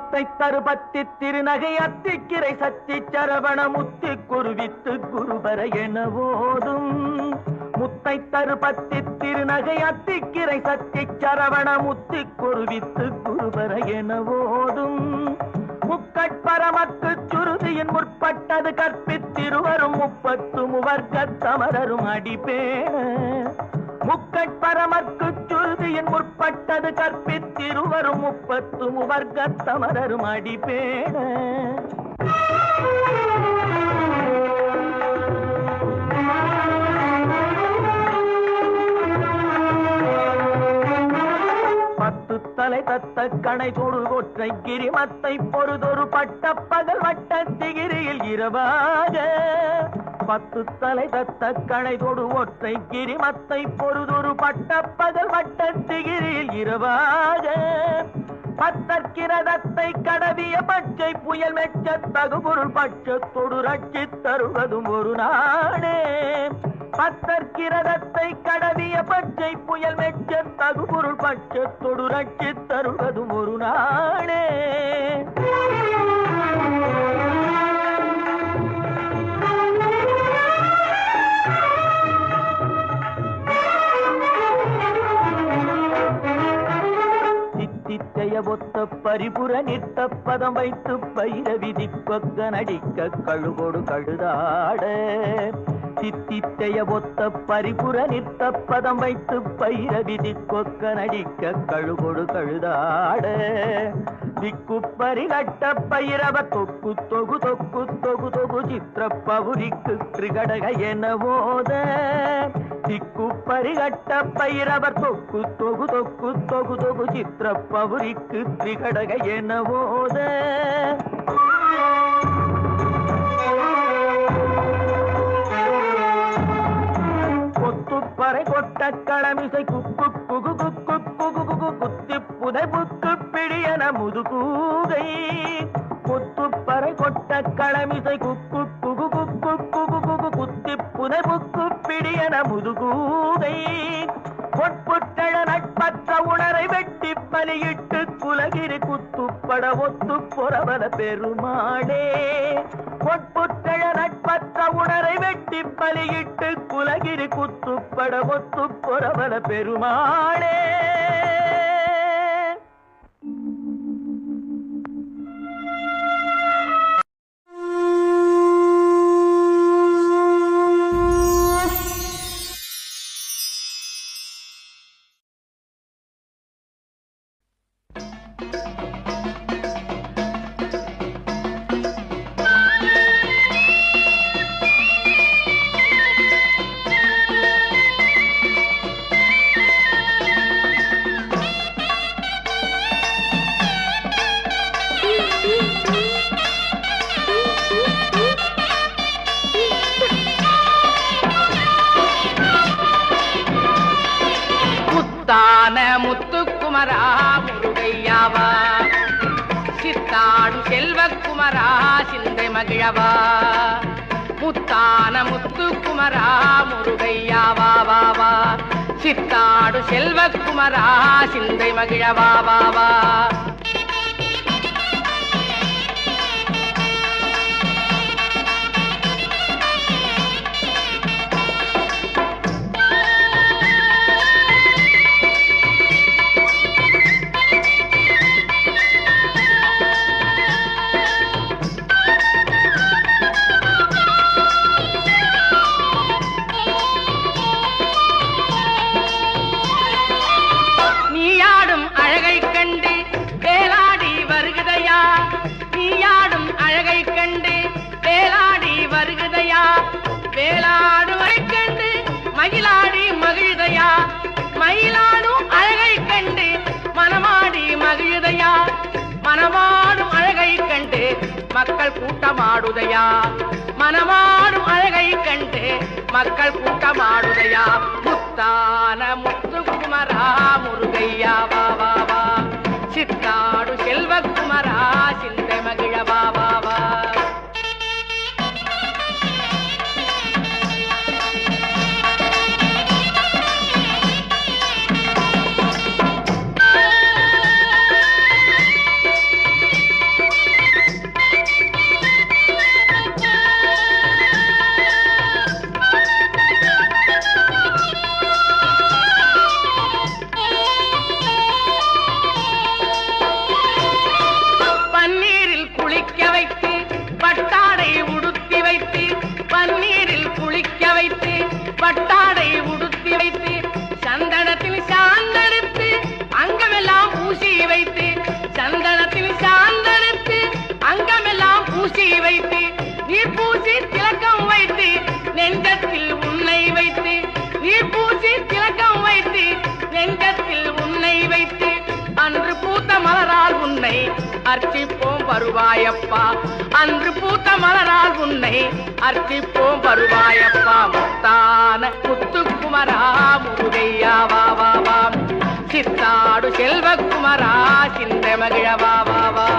முத்தை தருபத்தி திருநகை அத்திக்கிரை சத்தி சரவண முத்தி குருவித்து குருபர என ஓதும். முத்தை தருபத்தி திருநகை அத்திக்கிரை சத்தி சரவண முத்தி குருவித்து குருபர என ஓதும். முக்கட்பரமக்கு சுருதியின் முற்பட்டது கற்பித்திருவரும் 30 முவர்க்கத்தமரரும் அடிபேண. முக்கட்பரமக்கு சுருதியின் முற்பட்டது கற்பித்திருவரும் 30 முவர்க்கத்தமரரும் அடிபேண. தலை தத்த கணை தொடு ஒற்றை கிரிமத்தை பொறுதொரு பட்ட பகல் வட்ட திகிரியில் இரவாக. 10 தலை தத்த கணை தொடு ஒற்றை கிரிமத்தை பொறுதொரு பட்ட பகல் வட்ட திகிரியில் இரவாக. பத்தற்கிரதத்தை கடவிய பச்சை புயல் மெச்ச தகுபொருள் பட்சத்தொடு ரட்சி தருவதும் ஒரு நாடே. பத்தற்கிரதத்தை கடவிய பச்சை புயல் மெச்ச தகுபொருள் பட்சத்தொடு ரட்சி தருவதும் ஒரு நாடே. ஒத்த பரிபுர நிற்ற பதம் வைத்து பயிர விதி கொக்க நடிக்க கழுகோடு கழுதாட. சித்தித்தைய ஒத்த பரிபுர நிற்ற பதம் வைத்து பயிர விதி கொக்க நடிக்க கழுகோடு கழுதாட. திக்கு பரிகட்ட பயிரவ தொக்கு தொகு தொக்கு தொகு தொகு சித்திர பவுரிக்கு திரிகடக என ஓத. திக்கு பரிகட்ட பைரவர் தொக்கு தொகு தொக்கு தொகு தொகு சித்திர பவுரிக்கு திரிகடக என ஓத. கொத்துப்பறை கொட்ட களமிசை குக்கு குகு குக்கு குகு குகு குத்தி புதை புக்கு பிடியன முதுகூகை. கொத்துப்பறை கொட்ட களமிசை குக்கு குகு குக்கு குகு குகு குத்தி புதை புக்கு பிடியன முதுகூகை. பொற்புட்டழ நட்பற்ற உணரை வெட்டி பலியிட்டு குலகிரி குத்துப்பட ஒத்து பொறவல பெருமாளே. பொற்புட்டழ நட்பற்ற உணரை வெட்டி பலியிட்டு குலகிரி குத்துப்பட ஒத்து பொறவல பெருமாளே. முத்துக்குமரா முருகையாவா, சித்தாடு செல்வக்குமரா சிந்தை மகிழவா. முத்தான முத்துக்குமரா முருகையாவா வாவா, சித்தாடு செல்வக்குமரா சிந்தை மகிழவா வாவா. மயிலாடும் அழகை கண்டு மனமாடி மகிழுதையா, மனமாடும் அழகை கண்டு மக்கள் கூட்டமாடுதையா, மனமாடும் அழகை கண்டு மக்கள் கூட்டமாடுதையா. முத்தான முத்துக்குமரா முருகையா வா வா வா, சித்தாடு செல்வக்குமரா சிந்தை மகிழவா வா வா. அர்ச்சிப்போம் வருவாயப்பா. அன்று பூத்த மலரால் உன்னை அர்ச்சிப்போம் வருவாயப்பா. முத்தான முத்துக்குமரா முருகையா வா வா வா. சித்தாடு செல்வக்குமரா சிந்த மகிழ வா வா வா.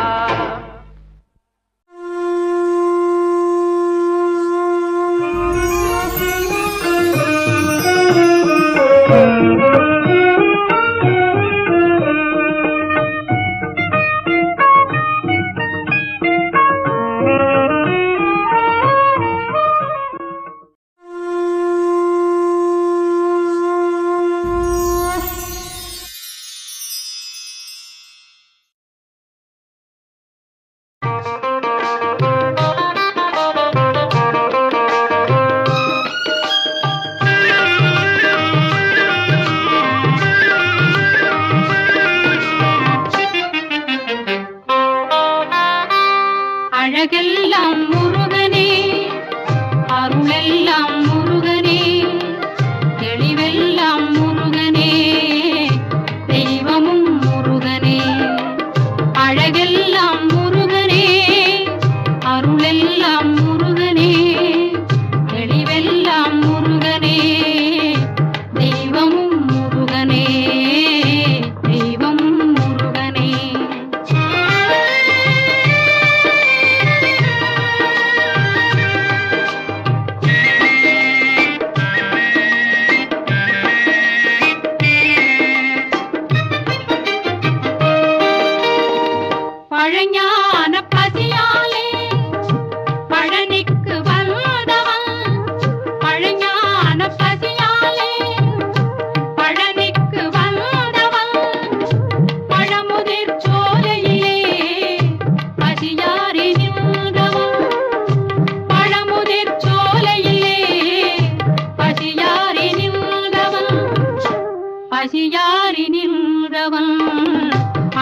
அழகெல்லாம் முருகனே, அருளெல்லாம் முருகனே, தெளிவெல்லாம் முருகனே, தெய்வமும் முருகனே. அழகெல்லாம் முருகனே, அருளெல்லாம் முருகனே, தெளிவெல்லாம் முருகனே, தெய்வமும் முருகனே, தெய்வம் முருகனே. பழஞான பசியாலே பழனிக்கு வந்தவன், பழஞான பசியாலே பழனிக்கு வந்தவன், பழமுதிர் சோலையிலே பசியாரி நின்றவன், பழமுதிர் சோலையிலே பசியாரி நின்றவன், பசியாரி நின்றவன்.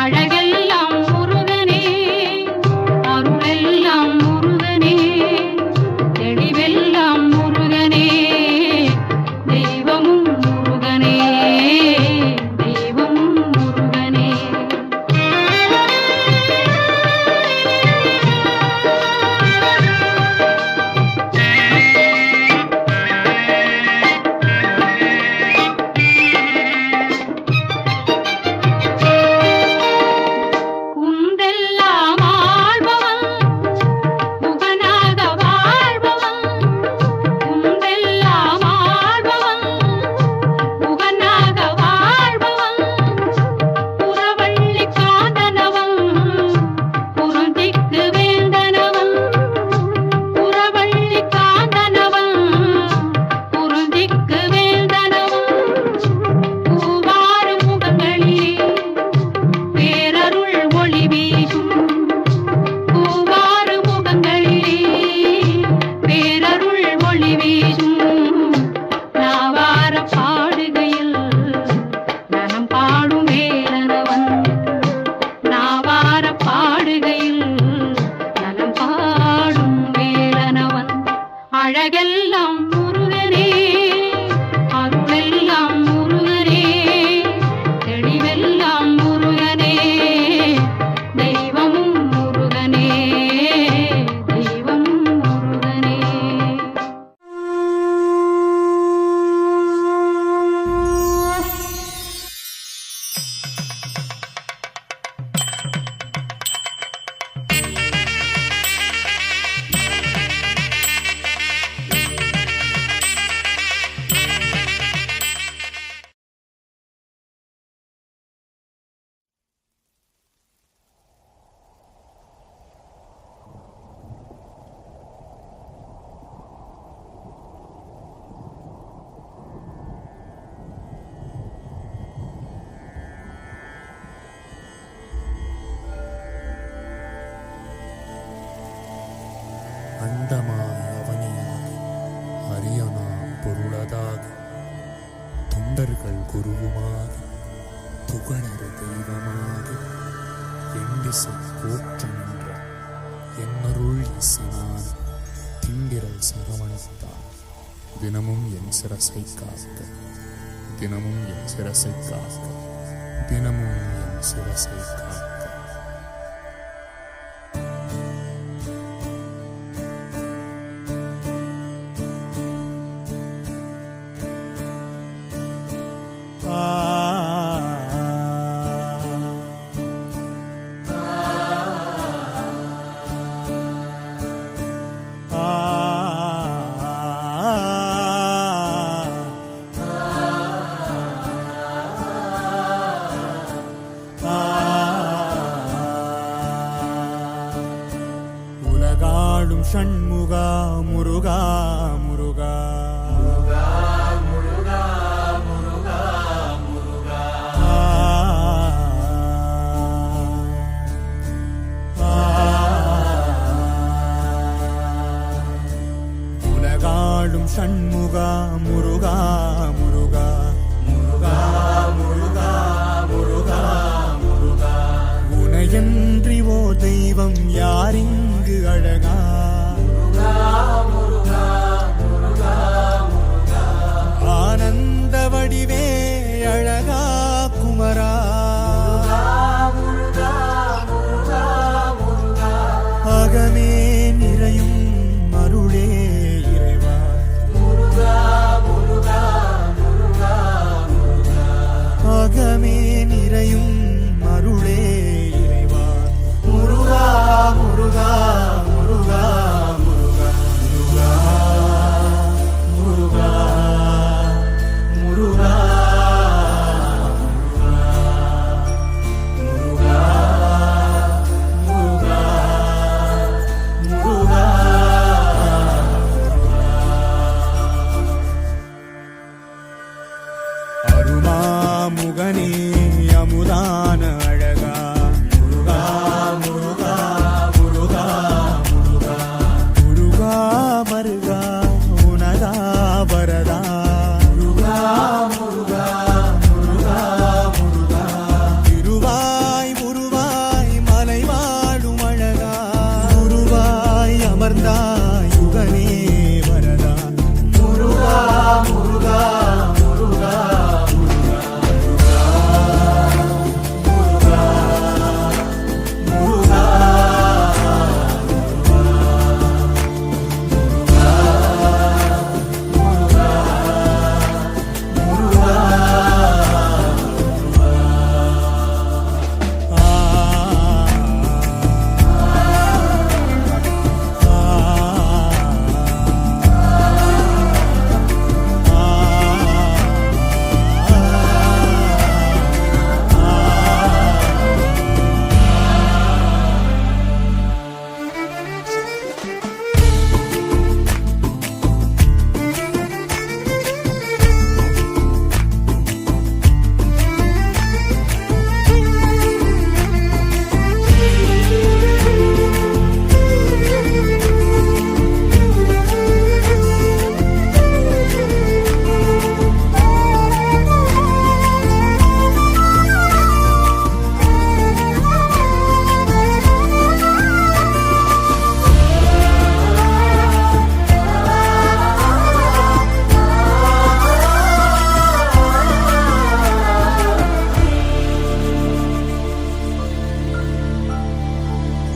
அழகெல்லாம் முருகனே, அருளெல்லாம் முருகனே, தெளிவெல்லாம் முருகனே, தெய்வமும் முருகனே, தெய்வம் முருகனே. குன்றெல்லாம் ஆள்பவன், முகனாக வாழ்பவன், குன்றெல்லாம் ஆள்பவன், முகனாக வாழ்பவன், புறவள்ளி காந்தனவன், குருந்திக்கு வேந்தனவன், புறவள்ளி காந்தனவன், குருந்திக்கு வேந்தனவன், பூவாறு முகங்களிலே பேரருள் ஒளி வீசும், பூவாறு முகங்களிலே பேரருள் ஒளி வீசும். நாவார பாடுகையில் நலம் பாடும் வேலனவன், நாவார பாடுகையில் நலம் பாடும் வேலனவன். அழகெல்லாம் முருகனே, அருளெல்லாம் முருகனே, தெளிவெல்லாம் முருகனே, தெய்வமும் முருகனே, தெய்வம் முருகனே. அண்டமாய் அவனியாகி அரியனாம் பொருளதாகி தொண்டர்கள் குருவுமாகி புகழறு தெய்வமாகி எண்டிசை போற்ற நின்ற என்னருள் இசைனான் திண்டிரல் சரவணத்தான் தினமும் என் சிரசை காக்க, தினமும் என் சிரசை காக்க, தினமும் என் சிரசை காக்க. ஷண்முகா முருகா முருகா உலகாளும் ஷண்முகா முருகா முருகா முருகா முருகா முருகா முருகா உனையன்றி ஓ தெய்வம் யாரிங்கு அழகா முருகா முருகா முருகா முருகா ஆனந்த வடிவே அழகா குமரா முருகா முருகா முருகா அகமே நிறையும் அருளே இறைவா முருகா முருகா முருகா முருகா அகமே நிறையும் அருளே இறைவா முருகா முருகா முருகா முருகா முருகா முருகா முருகா அருமாமுகனே அமுதான அழகா முருகா முருகா முருகா முருகா முருகா மருகா உனதா வரதா முருகா முருகா முருகா முருகா திருவாய் முருவாய் மலை வாழும் அழகா குருவாய் அமர்ந்தாய் யுகனே வரதா முருகா முருகா முருகா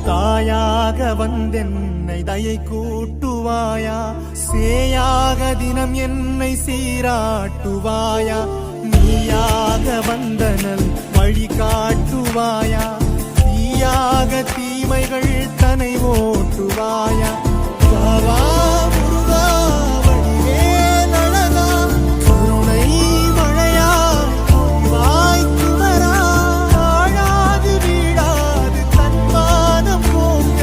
தாயாக வந்தென்னை தயை கூட்டுவாயா சேயாக தினம் என்னை சீராட்டுவாயா நீயாக வந்தனல் வழி காட்டுவாயா தீயாக தீமைகள் தனை ஓட்டுவாயா வாவா முருகா வடிவேல் அழகா கருணை மழையா வாய் குமரா ஆழாது வீடாது தன்மானம் போங்க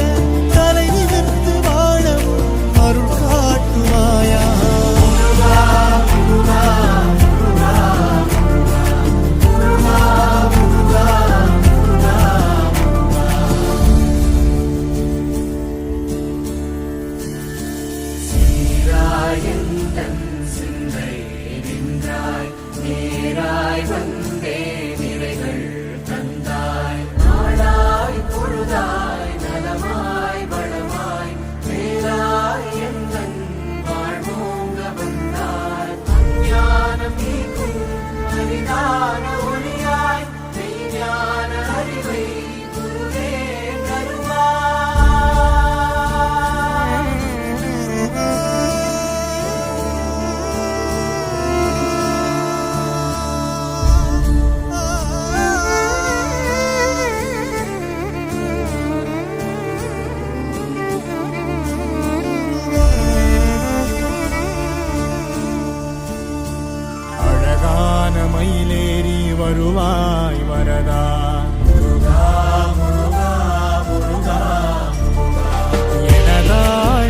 தலை நிமிர்ந்து வாழவும் அருள் காட்டுவாயா முருகா முருகா முருகா முருகா முருகா முருகா சீராயந்தன் சிந்தை நின்றாய் நேராய் வந்தே நிறைகள் தந்தாய் நாளாய் பொழுதாய் நலமாய் வளமாய் மேலாய் எந்தன் வாழ்வோங்க வந்தாய் அஞ்ஞானம் நீக்கும் அரிதான ஒளியாய் மெய்ஞான அறிவை குருவே தருவாய் அழகான மயிலேறி வருவாய் வரதா முருகா முருகா முருகா எனதாய்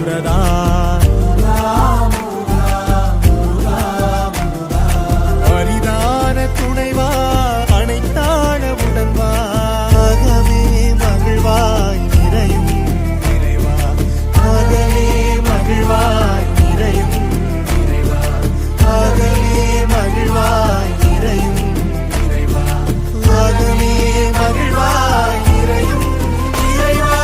முருகா அரிதான துணைவா அனைத்தான உடன்வா ஆகவே மகிழ்வாய் நிறையும் நிறைவா ஆகவே மகிழ்வாய் நிறையும் நிறைவா ஆகவே மகிழ்வாய் நிறையும் நிறைவா ஆகவே மகிழ்வாய் நிறையும் நிறைவா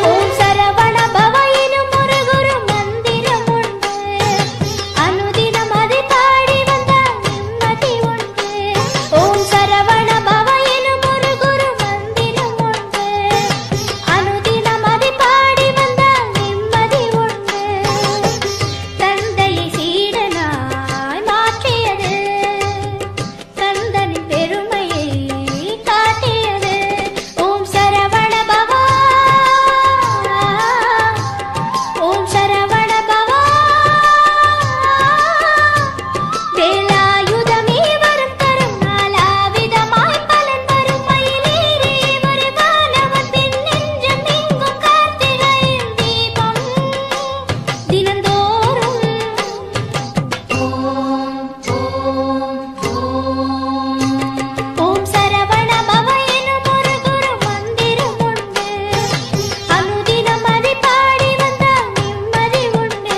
ஓம் சரவண பவ எனும் ஒரு குரு மந்திரம் உண்டு. அனுதினம் அதை பாடி வந்தால் நிம்மதி உண்டு. ஓம் சரவண பவ எனும் ஒரு குரு மந்திரம் உண்டு. அனுதினம் அதை பாடி வந்தால் நிம்மதி உண்டு. தந்தையை சீடனாய் மாற்றியது, கந்தனின் பெருமையை காட்டியது. ஓம் சரவண பவா, ஓம் சரவண பவா. வேலாயுதமே வரம் தரும் நாலாவிதமாய் பலன் வரும் மயிலேறி வருவானவன் பின் நெஞ்சம் எங்கும் கார்த்திகையின் தீபம் தினந்தோறும். ஓம் சரவண பவ எனும் ஒரு குரு மந்திரம் உண்டு. அனுதினம் அதை பாடி வந்தால் நிம்மதி உண்டு.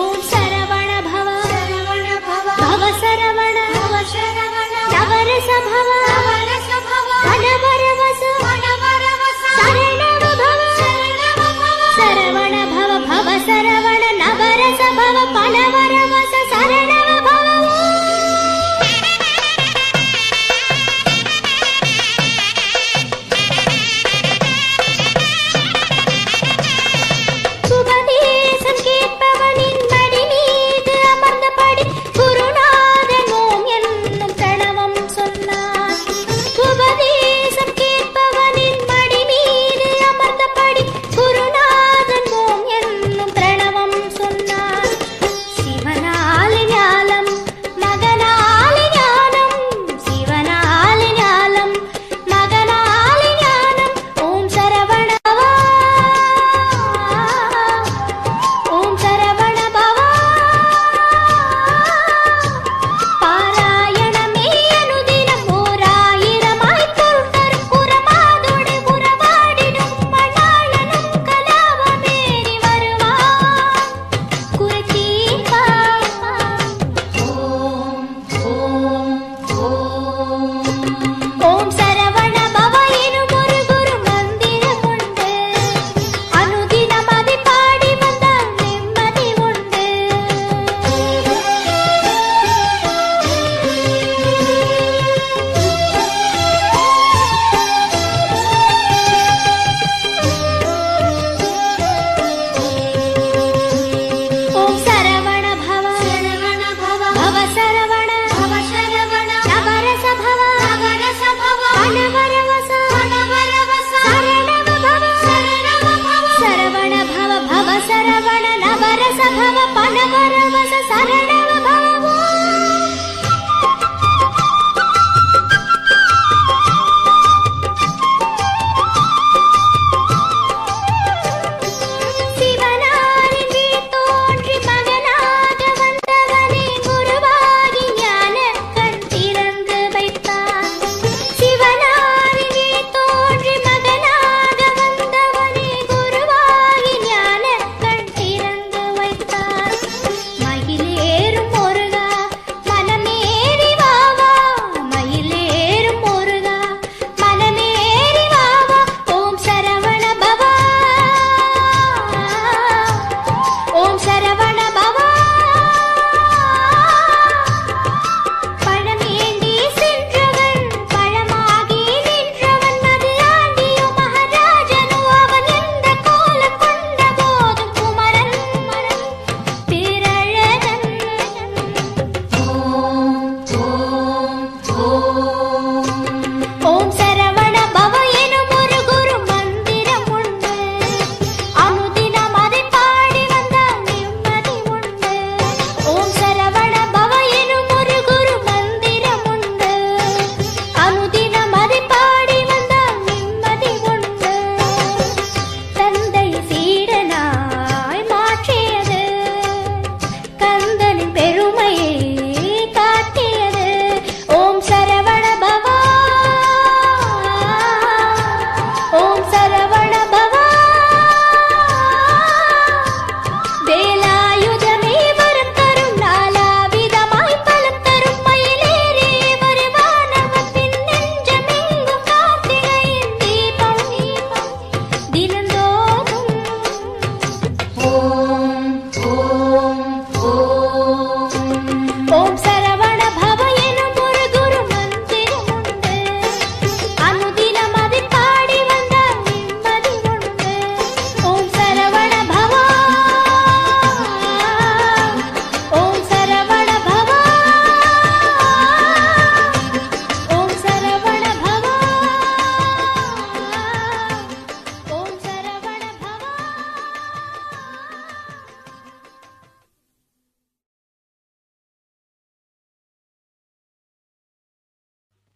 ஓம் சரவண பவ, பவ சரவண, நவரச பவ, கணவரவச, சரணவ பவ. சரவண பவ, பவ சரவண, நவரச பவ, பணவரவச, சரணவ பவ. உபதேசம் கேட்பவனின் மடி மீது அமர்ந்தபடி குருநாதன் ஓம் என்னும் பிரணவம் சொன்னார். உபதேசம் கேட்பவனின் மடி மீது அமர்ந்தபடி குருநாதன் ஓம் என்னும் பிரணவம் சொன்னார். சிவனாலி ஞானம், மகனாலி ஞானம், சிவனாலி ஞானம், மகனாலி ஞானம். ஓம் சரவண பவா, ஓம் சரவண பவா. பாராயணமே அனுதினம் ஓராயிரமாய் பொருட்டரும் புறமாதோடு உறவாடிடும் மணாளனும் கலாவமேறி வருவான் குறை தீர்ப்பான். ஓம் சரவண பவ எனும் ஒரு குரு மந்திரம் உண்டு. அனுதினம் அதை பாடி வந்தால் நிம்மதி உண்டு. ஓம் சரவண பவ, பவ சரவண, நவரச பவ, கணவரவச, சரணவ பவ. சரவண பவ, பவ சரவண, நவரச பவ, பணவரவச, சரணவ பவ. சிவனாரின் வீர் தோன்றி மகனாக வந்தவனே குருவாகி ஞான கண் திறந்து வைத்தான். சிவனாரின் வீர் தோன்றி மகனாக வந்தவனே குருவாகி ஞான கண் திறந்து வைத்தான். மயிலேறு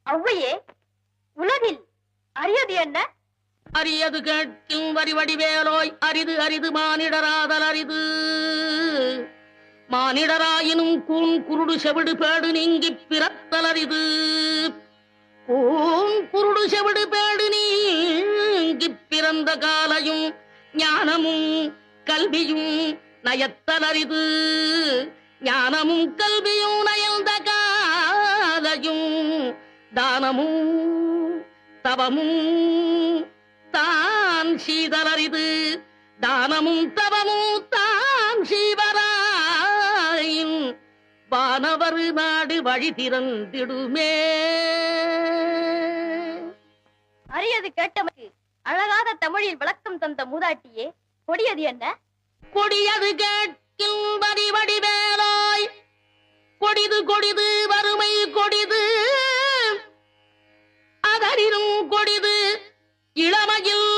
ஔவையே, உலகில் அரியது என்ன? அரியது கேட்கும் வரிவடிவேலோய், அரிது அரிது மானிடராதல் அரிது. மானிடராயினும் கூன் குருடு செவிடு பேடு நீங்கி பிறத்தல் அரிது. கூன் குருடு செவிடு பேடு நீங்கி பிறந்த காலையும் ஞானமும் கல்வியும் நயத்தல் அரிது. ஞானமும் கல்வியும் நயந்த காலையும் தானமும் தவமும் தான் சீதலரிது. தானமும் தவமும் தான் சீவராயின் வானவர் நாடு வழி திறந்திடுமே. அரியது கேட்டமைக்கு அழகாத தமிழில் விளக்கம் தந்த மூதாட்டியே, கொடியது என்ன? கொடியது கேட்கில் வடிவடிவேலாய், கொடிது கொடிது வறுமை கொடிது. அதனினும் கொடிது இளமையில்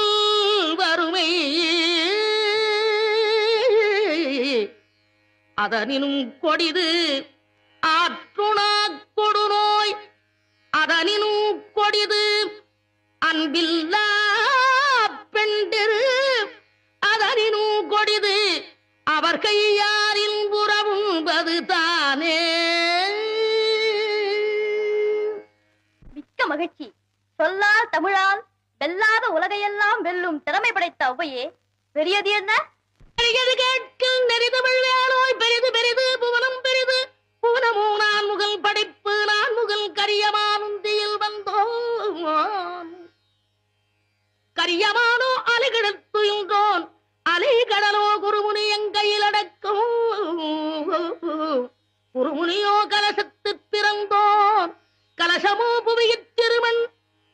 வறுமை. அதனினும் கொடிது ஆற்றுணா கொடுநோய். அதனினும் கொடிது அன்பில்லா பெண்டிரு. அதனினும் கொடிது அவர் கையாரில் உறவும்பது தானே. மிக்க மகிழ்ச்சி. சொல்லால் தமிழால் வெல்லாத உலகையெல்லாம் வெல்லும் திறமை படைத்த ஔவையே, பெரியது என்ன? பெரியது கேட்கும் நெறிதமிழ் வேலோய், பெரிது பெரிது புவனம் பெரிது. புவனமோ நான் முகல் படைப்பு, நான் முகல் கரியமானுந்தியில் வந்தோம். கரியமானோ அலைகிடத்துயின்றோன், அலை கடலோ குருமுனி எங்கையில் அடக்கும். குருமுனியோ கலசத்து பிறந்தோன், கலசமோ புவியிற் திருமண்.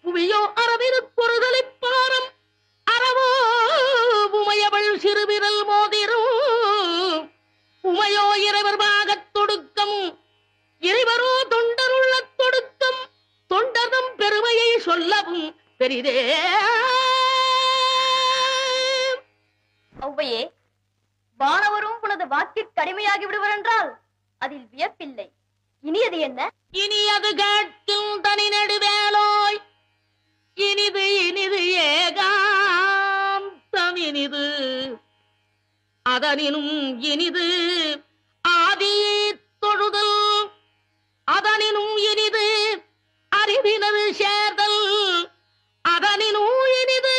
புவியோ அரவிரு பொருதலிப்பாரம், அறவோ உமையவள் சிறுவிரல் மோதிரும். உமையோ இறைவர் பாகத் தொடுக்கம், இறைவரோ தொண்டருள்ள தொடுக்கம். தொண்டர்தம் பெருமையை சொல்லவும் பெரிதே. ஔவையே, வானவரும் உனது வாக்கிற்கு அடிமையாகி விடுவர் என்றால் அதில் வியப்பில்லை. இனியது என்ன? இனியது கேட்கும் தனி நெடுவேலோய், இனிது இனிது ஏகாந்தம் இனிது. அதனினும் இனிது ஆதி தொழுதல். அதனினும் இனிது அறிவினது சேர்தல். அதனினும் இனிது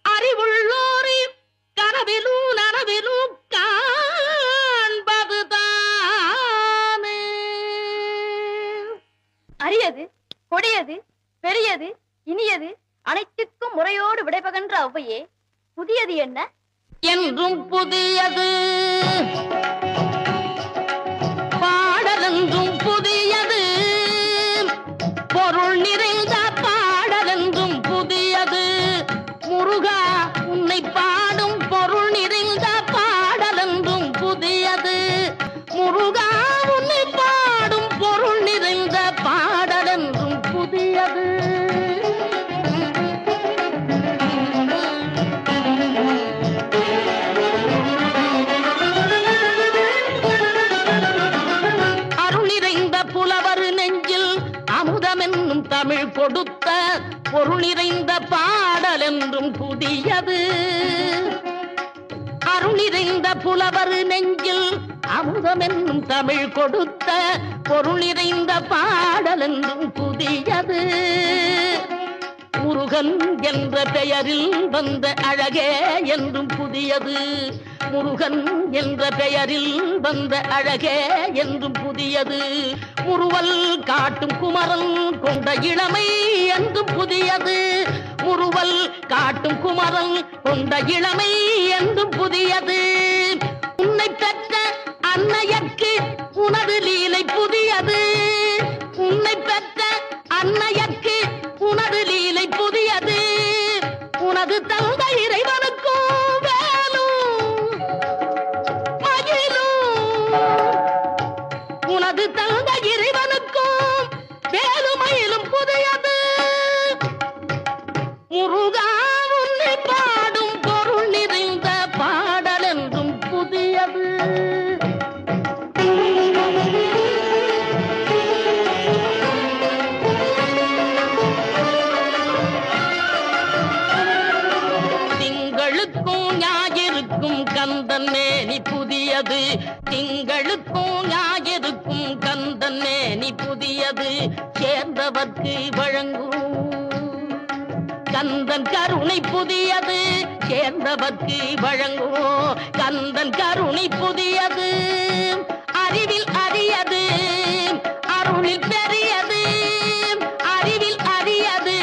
அறிவுள்ளோரி கனவிலும் நனவிலும் காண்பது தானே. அரியது, கொடியது, பெரியது, இனியது அனைத்துக்கும் முறையோடு விடைபகன்ற ஔவையே, புதியது என்ன? என்றும் புதியது பாடலென்றும் புதியது. பொருள் நிறைந்த பாடலென்றும் புதியது. முருகா உன்னை பாடும் பொருள் நிறைந்த பாடலென்றும் புதியது. முருகா உன்னை பாடும் பொருள் நிறைந்த பாடலென்றும் புதியது. அமுதமென்னும் தமிழ் கொடுத்த பொருள் நிறைந்த பாடல் என்றும் புதியது. அருள் நிறைந்த புலவர் நெஞ்சில் அமுதமென்னும் தமிழ் கொடுத்த பொருள் நிறைந்த பாடல் என்றும் புதியது. முருகன் என்ற பெயரில் வந்த அழகே என்றும் புதியது. முருகன் என்ற பெயரில் வந்த அழகே என்றும் புதியது. முறுவல் காட்டும் குமரன் கொண்ட இளமை என்றும் புதியது. முறுவல் காட்டும் குமரன் கொண்ட இளமை என்றும் புதியது. உன்னை பெற்ற அன்னையர்க்கு உனது லீலை புதியது. உன்னை பெற்ற அன்னையர்க்கு உனது லீலை புதியது. உனது தந்தை இறைவனுக்கும் வேலும் மயிலும். உனது தந்தை இறைவனுக்கும் வேலுமயிலும் புதியது. முருகா உன்னை பாடும் பொருள் நிறைந்த பாடல் கந்தன் மேனி புதியது திங்களுக்கும் ஞாயிறுக்கும் கந்தன் மேனி புதியது சேர்ந்தவர்க்கு வழங்கும் கந்தன் கருணை புதியது சேர்ந்தவர்க்கு வழங்குவோம் கந்தன் கருணை புதியது அறிவில் அரியது அருளில் பெரியது அறிவில் அரியது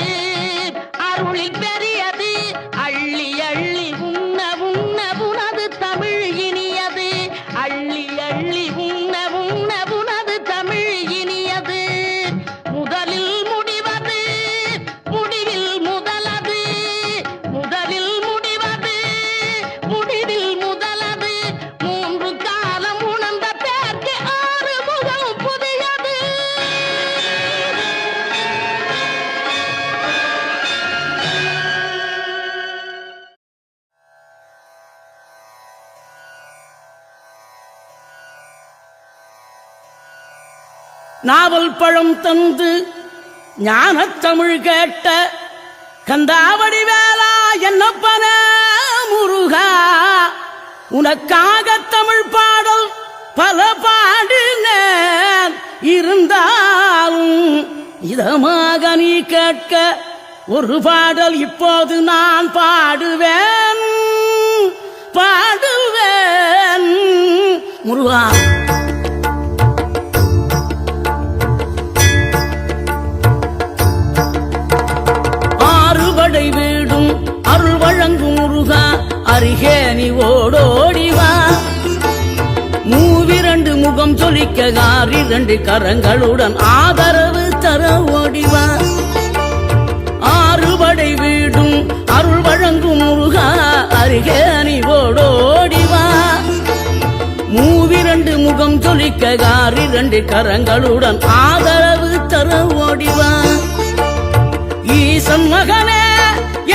அருளில் பெரியது அள்ளி அள்ளி உண்ண உண்ண உனது தமிழ் இனியது அள்ளி அள்ளி உண்ண உண்ண உனது தமிழ் இனியது முதலில் முடிவது முடிவில் முதலது முதலில் முடிவது முடிவில் முதலது மூன்று காலம் உணர்ந்த பேர்க்கு ஆறு முகம் புதியது நாவல் பழம் தந்து ஞானத் தமிழ் கேட்ட கந்தாவடி வேலா என்னப்பன முருகா உனக்காக தமிழ் பாடல் பல பாடினேன் இருந்தாலும் இதமாக நீ கேட்க ஒரு பாடல் இப்போது நான் பாடுவேன் பாடுவேன் முருகா ஆறுபடை வீடும் அருள் வழங்கும் முருகா அருகே நீ ஓடோடிவா மூவிரண்டு முகம் சொலிக்க ஆறிரண்டு கரங்களுடன் ஆதரவு தர ஓடிவா ஆறுபடை வீடும் அருள் வழங்கும் முருகா அருகே நீ ஓடோடிவா மூவிரண்டு முகம் சொலிக்க ஆறிரண்டு கரங்களுடன் ஆதரவு தர ஓடிவா ஈசன் மகனே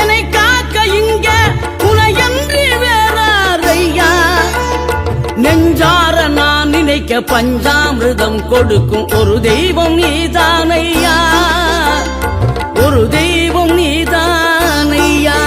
என்னை காக்க இங்க உனையன்றி வேறாரையா நெஞ்சார நான் நினைக்க பஞ்சாமிர்தம் கொடுக்கும் ஒரு தெய்வம் நீதானையா ஒரு தெய்வம் நீதானையா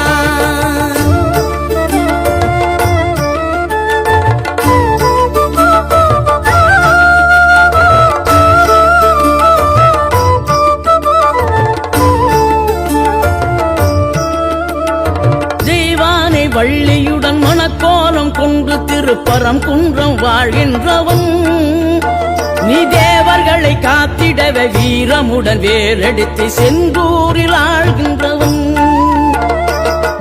வள்ளியுடன் மணக்கோலம் கொண்டு திருப்பரம் குன்றம் வாழ்கின்றவன் நீ தேவர்களை காத்திடவே வீரமுடன் வேறெடுத்து செந்தூரில் ஆழ்கின்றவன்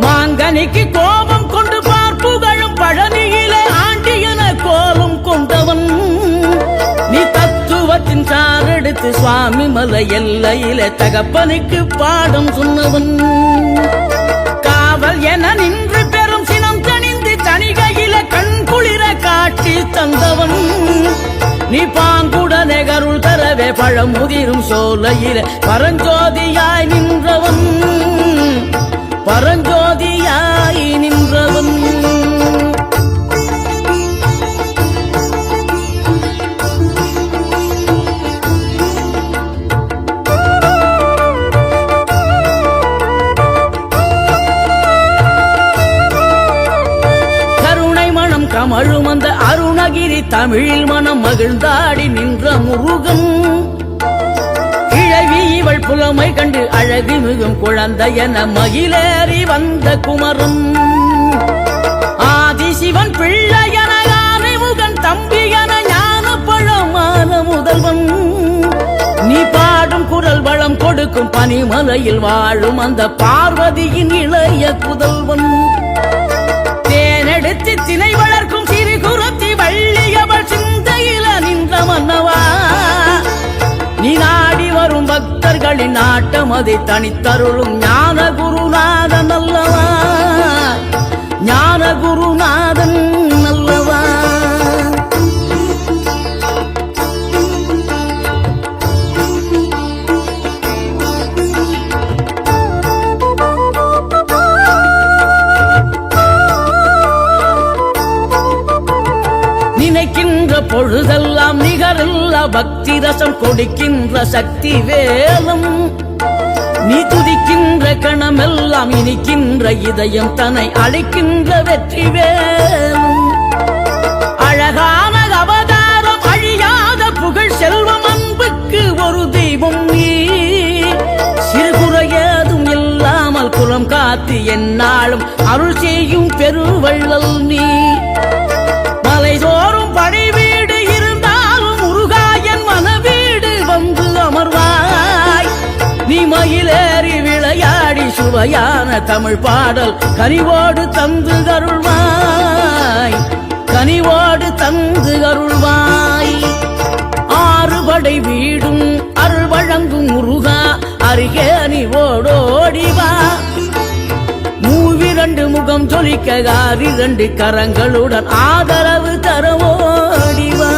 மாங்கனிக்கு கோபம் கொண்டு பார்ப்புகழும் பழனியிலே ஆண்டியன கோலம் கொண்டவன் நீ தத்துவத்தின் சாரெடுத்து சுவாமி மலை எல்லையிலே தகப்பனுக்கு பாடம் சொன்னவன் காவல் என நின்று பெரும் சினம் தணிந்து தணிகையில கண் குளிர காட்டி தந்தவன் நீ பாங்குடனே கருள் தரவே பழமுதிரும் சோலையில பரஞ்சோதியாய் நின்றவன் பரஞ்சோதியாய் நின்றவன் கமழும் அந்த அருணகிரி தமிழில் மனம் மகிழ்ந்தாடி நின்ற முருகன் கிழவி இவள் புலமை கண்டு அழகு மிகும் குழந்தை என மகிழேறி வந்த குமரன் ஆதிசிவன் பிள்ளை என ஆனைமுகன் தம்பி என ஞான பழமான முதல்வன் நீ பாடும் குரல் வளம் கொடுக்கும் பனிமலையில் வாழும் அந்த பார்வதியின் இளைய புதல்வன் தேனெடுத்து திணை வளர்க்கும் சிறு குருத்தி வள்ளியவள் சிந்தையில நின்ற மன்னவா நீ நாடி வரும் பக்தர்களின் நாட்டம் அதை தனித்தருளும் ஞான குருநாதன் அல்லவா ஞான குருநாதன் அல்லவா நினைக்கின்ற பொழுதெல்லாம் நிகரில்ல பக்தி ரசம் கொடுக்கின்ற சக்தி வேலம் நீ துதிக்கின்ற கணமெல்லாம் இனிக்கின்ற இதயம் தன்னை அழைக்கின்ற வெற்றி வேலும் காத்து எந்நாளும் அருள் செய்யும் பெருவள்ளல் நீ. மலை தோறும் படை வீடு இருந்தாலும் முருகாயன் மனவீடு வந்து அமர்வாய். நீ மயிலேறி விளையாடி சுவையான தமிழ் பாடல் கனிவோடு தந்து அருள்வாய், கனிவோடு தந்து அருள்வாய். ஆறுபடை வீடும் அருள் வழங்கும் முருகா அருகே நீ ஓடோடிவா. மூவிரண்டு முகம் ஜொலிக்க 2 கரங்களுடன் ஆதரவு தர ஓடிவா.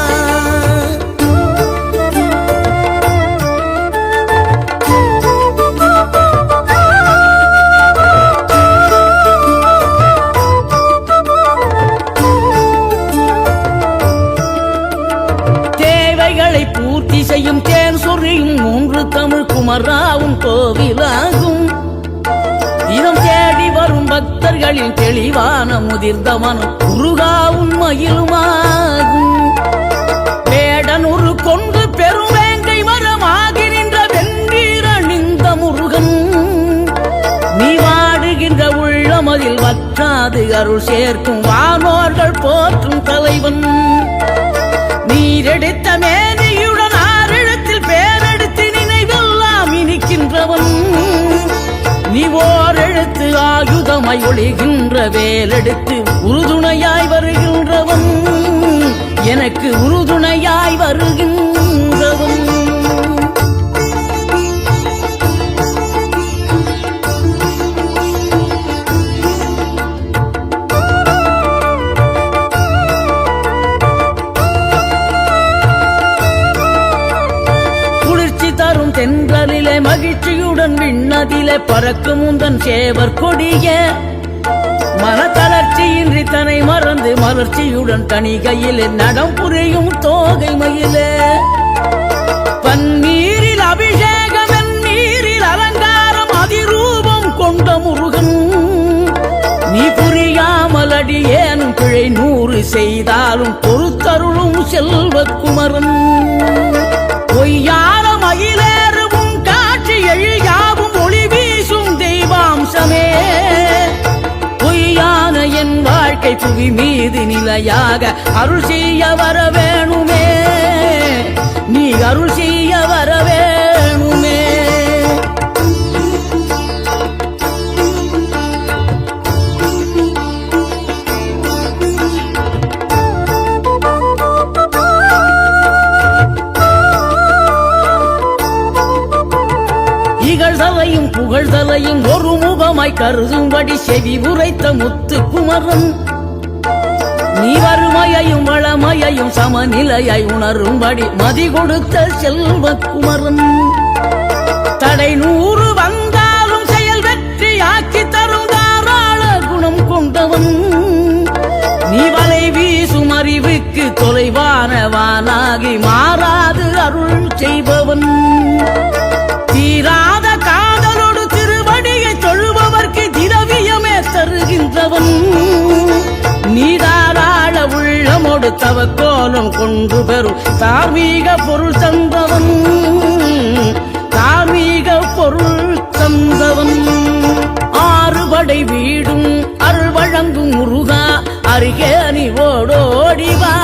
பூர்த்தி செய்யும் தேன் சொறியும் 3 தமிழ் குமராவும் கோவிலாகும். தினம் தேடி வரும் பக்தர்களின் தெளிவான முதிர்ந்த மனம் முருகாவும் மயிலுமாகும். வேடனூறு கொண்டு பெரும் வேங்கை மரமாகி நின்ற வென்றீர நின்ற முருகன். நீ வாடுகின்ற உள்ளமதில் வற்றாது அருள் சேர்க்கும் வானோர்கள் போற்றும் தலைவன். நீரெடுத்த மேனியுடன் 6 எழுத்தில் பேரெடுத்து நினைவெல்லாம் இனிக்கின்றவன். நீ ஓர் எழுத்து ஆயுதமாய் ஒளிகின்ற வேலெடுத்து உறுதுணையாய் வருகின்றவன், எனக்கு உறுதுணையாய் வருகின்றவன். தென்றலிலே மகிழ்ச்சியுடன் விண்ணதிலே பறக்கும் உந்தன் சேவர் கொடிய. மனத்தளர்ச்சியின்றி தன்னை மறந்து மலர்ச்சியுடன் தணிகையிலே நடம் புரியும் தோகை மயிலே. பன்னீரில் அபிஷேகம் நீரில் அலங்காரம் அதிரூபம் கொண்ட முருகன். நீ புரியாமல் அடியேனும் பிழை 100 செய்தாலும் பொறுத்தருளும் செல்வக்குமரன். பொய்யான மயிலேறும் காட்சி எழியாவும் ஒளி வீசும் தெய்வாம்சமே. பொய்யான என் வாழ்க்கை புவி மீது நிலையாக அருள் செய்ய வர வேணுமே, நீ அருள் செய்ய வர வேணுமே. இகழ்தலையும் புகழ்தலையும் ஒரு முகமாய் கருதும்படி செவி உரைத்த முத்து குமரன். நீ வறுமையையும் வளமையையும் சமநிலையாய் உணரும்படி மதி கொடுத்த செல்வக்குமரன். தடை 100 வந்தாலும் செயல் வெற்றியாக்கி தரும் தாராள குணம் கொண்டவன். நீ வலை வீசும் அறிவுக்கு தொலைவானவானாகி மாறாது அருள் செய்பவன். தீராத காதலோடு திருவடியை தொழுபவர்க்கு திரவியமே தருகின்றவன். நீதாராள உள்ளமோடு தவக்கோலம் கொண்டு பெறும் தார்மீக பொருள் தந்தவன், தார்மீக பொருள் தந்தவன். 6 படை வீடும் அருள் வழங்கும் முருகா அருகே நீ ஓடோடிவா.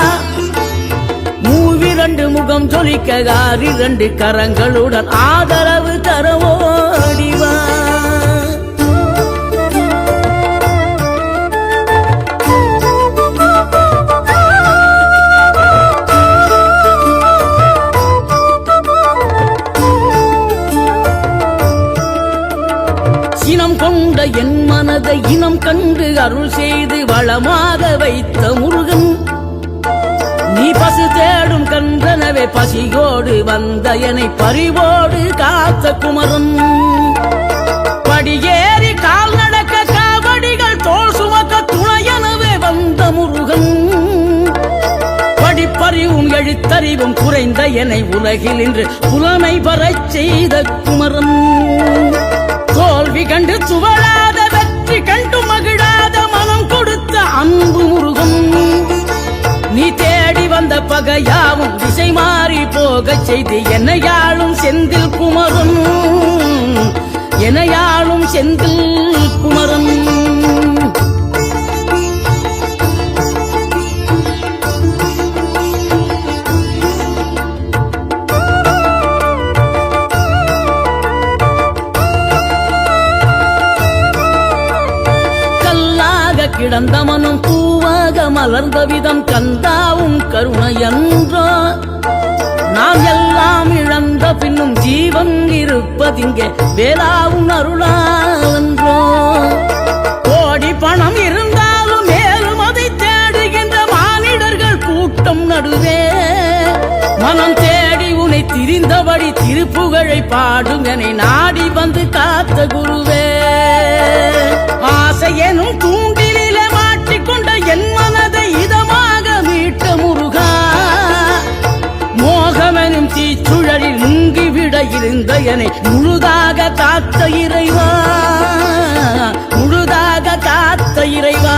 மூவிரண்டு முகம் ஜொலிக்க 2 கரங்களுடன் ஆதரவு தர ஓடிவா. சினம் கொண்ட என் மனதை இனம் கண்டு அருள் செய்து வளமாக வைத்த முருகன். நீ பசு தேடும் கன்றனவே பசியோடு வந்த என்னை பறிவோடு காத்த குமரன். படியேறி கால் நடக்க காவடிகள் தோல் சுமக்க துணையனவே வந்த முருகன். படிப்பறிவும் எழுத்தறிவும் குறைந்த என்னை உலகில் இன்று புலனை பெறச் செய்த குமரன். தோல்வி கண்டு சுவழாத வெற்றி கண்டு மகிழாத மனம் கொடுத்த அன்பு முருகன். நீ தேடி வந்த பகையாவும் திசை மாறி போகச் செய்து என்னையாளும் செந்தில் குமரன், என்னையாளும் செந்தில் குமரன். இழந்த மனம் பூவாக மலர்ந்த விதம் கந்தாவும் கருணை என்றோ நாம் எல்லாம் இழந்த பின்னும் ஜீவன் இருப்பதிங்கே வேளாவும் அருளாவென்றோ கோடி பணம் இருந்தாலும் மேலும் அதை தேடுகின்ற மானிடர்கள் கூட்டம் நடுவே மனம் தேடி உனை திரிந்தபடி திருப்புகழை பாடும் என நாடி வந்து காத்த குருவே ஆசை எனும் தூண்டிலே மாட்டிக்கொண்ட என் மனதை இதமாக மீட்ட முருகா மோகமெனும் தீச்சுழலில் முங்கிவிட இருந்த என்னை முழுதாக காத்த இறைவா முழுதாக காத்த இறைவா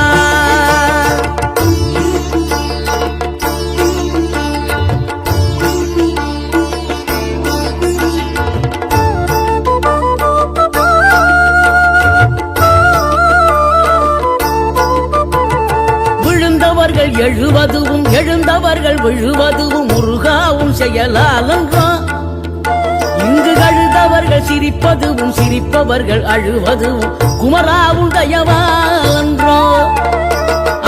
எழுவதுவும் எழுந்தவர்கள் விழுவதுவும் முருகாவும் செயலாலன்றோ இங்கு அழுதவர்கள் சிரிப்பதுவும் சிரிப்பவர்கள் அழுவதுவும் குமராவும் தயவாலன்றோ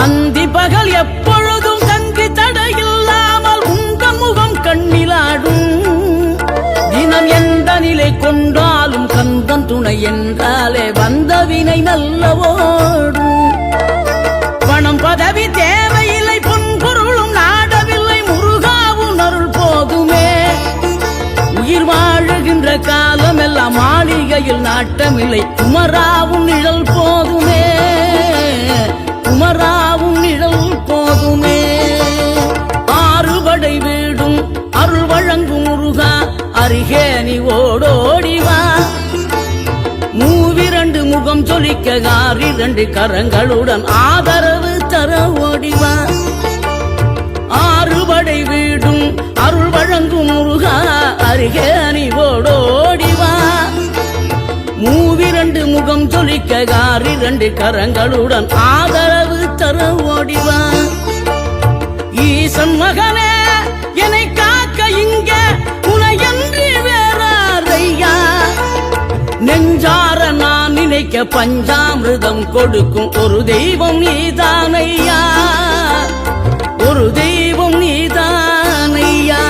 அந்தி பகல் எப்பொழுதும் தங்கி தடையில்லாமல் உங்கள் முகம் கண்ணிலாடும் தினம் எந்த நிலை கொண்டாலும் கந்தன் துணை என்றாலே வந்த வினை நல்லவோடும் பணம் பதவி தேவையில்லை பொன்பொருளும் நாடவில்லை முருகாவும் அருள் போதுமே உயிர் வாழுகின்ற காலம் எல்லாம் மாளிகையில் நாட்டமில்லை குமராவும் நிழல் போதுமே குமராவும் நிழல் போதுமே ஆறுபடை வீடும் அருள் வழங்கும் முருகா அருகே நீ ஓடோடிவா மூவிரண்டு முகம் சொலிக்க ஆறிரண்டு கரங்களுடன் ஆதரவு தர ஓடிவா ஆறுபடை வீடும் அருள் வழங்கும் முருகா அருகே நீ ஓடோடிவா மூவிரண்டு முகம் சொலிக்க ஆறிரண்டு கரங்களுடன் ஆதரவு தர ஓடிவா ஈசன் மகனே என்னை காக்க இங்க உனையன்றி வேறாரையா நெஞ்சார நான் நினைக்க பஞ்சாமிர்தம் கொடுக்கும் ஒரு தெய்வம் நீதானையா ஒரு தெய்வம் நீதானையா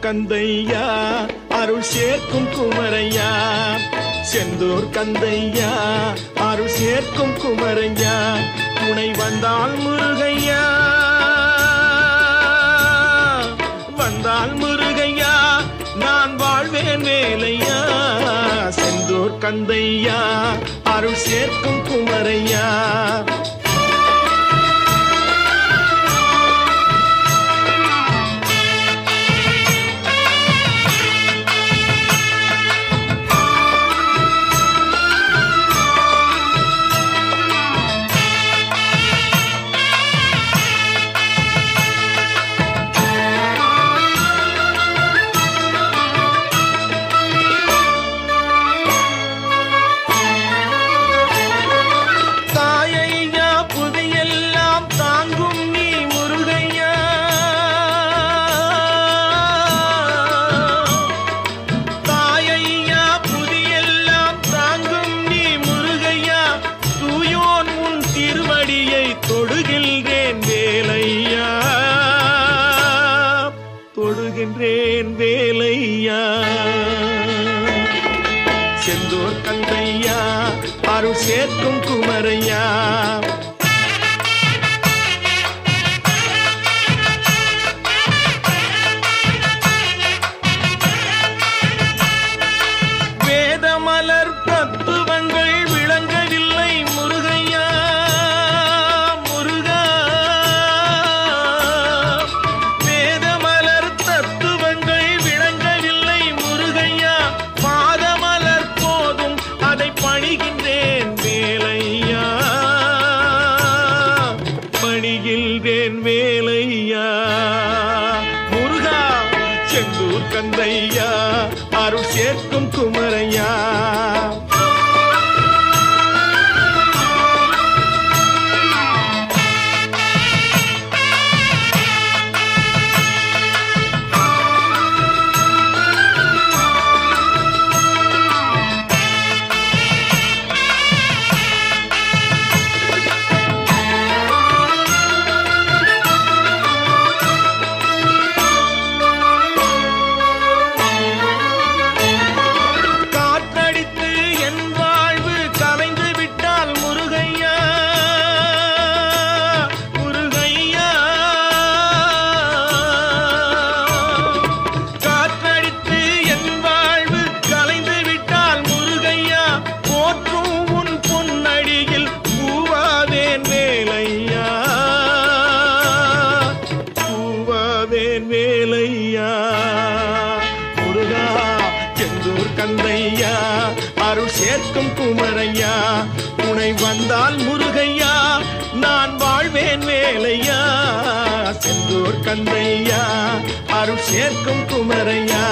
கந்தையா அருள் சேர்க்கும் குமரையா செந்தூர் கந்தையா அருள் சேர்க்கும் குமரையா துணை வந்தால் முருகையா வந்தால் முருகையா நான் வாழ்வேன் வேலையா செந்தூர் கந்தையா அருள் சேர்க்கும் குமரையா செந்தூர் கந்தையா அருள் சேர்க்கும் குமரையா வேதம பணிகின்றேன் வேலையா, பணிகின்றேன் வேலையா. முருகா செந்தூர் கந்தையா, அருள் சேர்க்கும் குமரையா. வேலையா முருகா செந்தூர் கந்தையா, அருள் சேர்க்கும் குமரையா. துணை வந்தால் முருகையா, நான் வாழ்வேன் வேலையா. செந்தூர் கந்தையா, அருள் சேர்க்கும் குமரையா.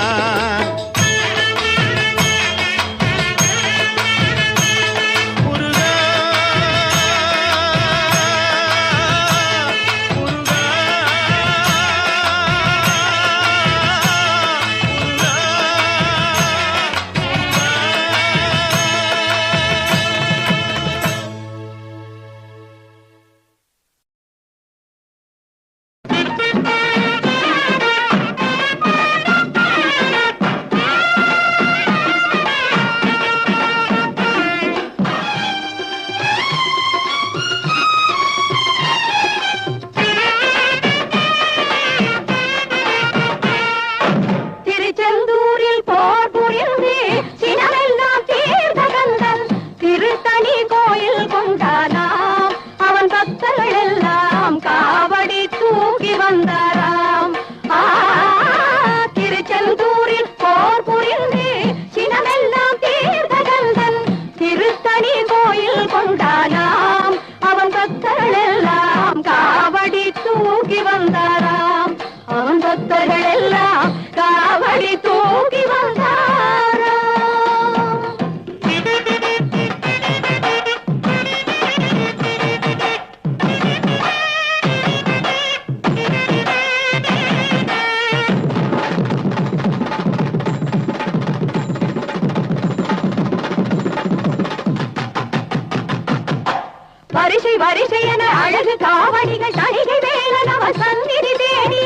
வரிசை வரிசையென அழகு காவடிகள் தணிகை வேளன் அவர் சந்நிதி தேடி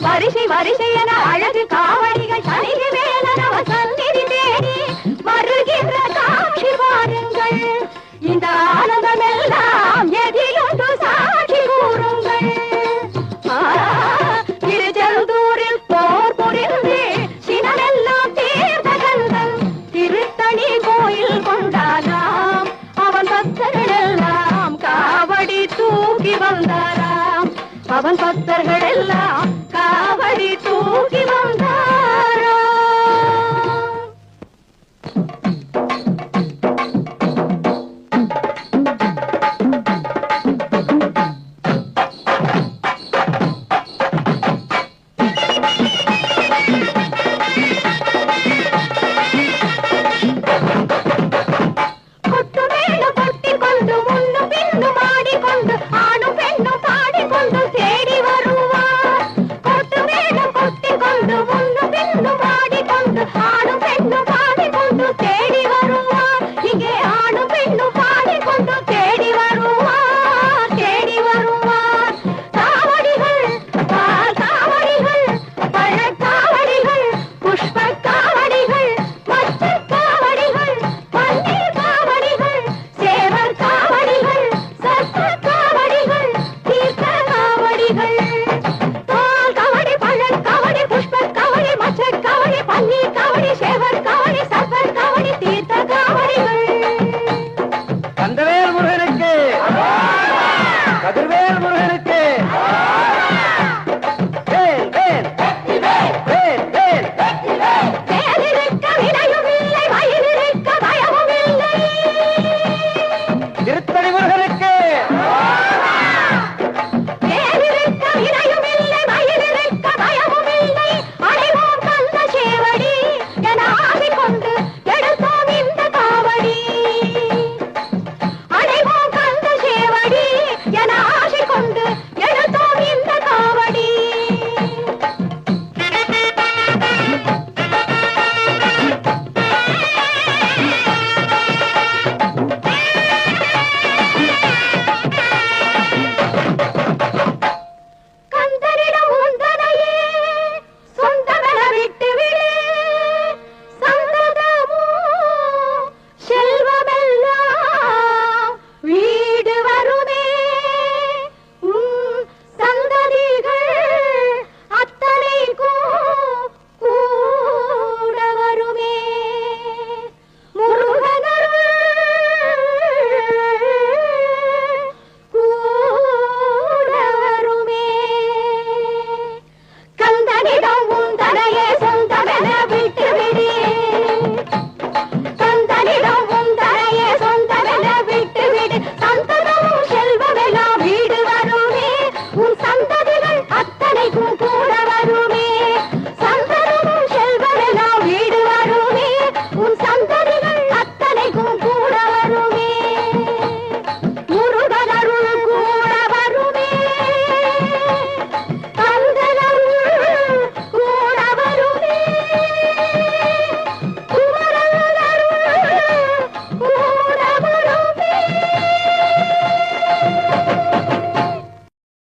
வரிசை வரிசையென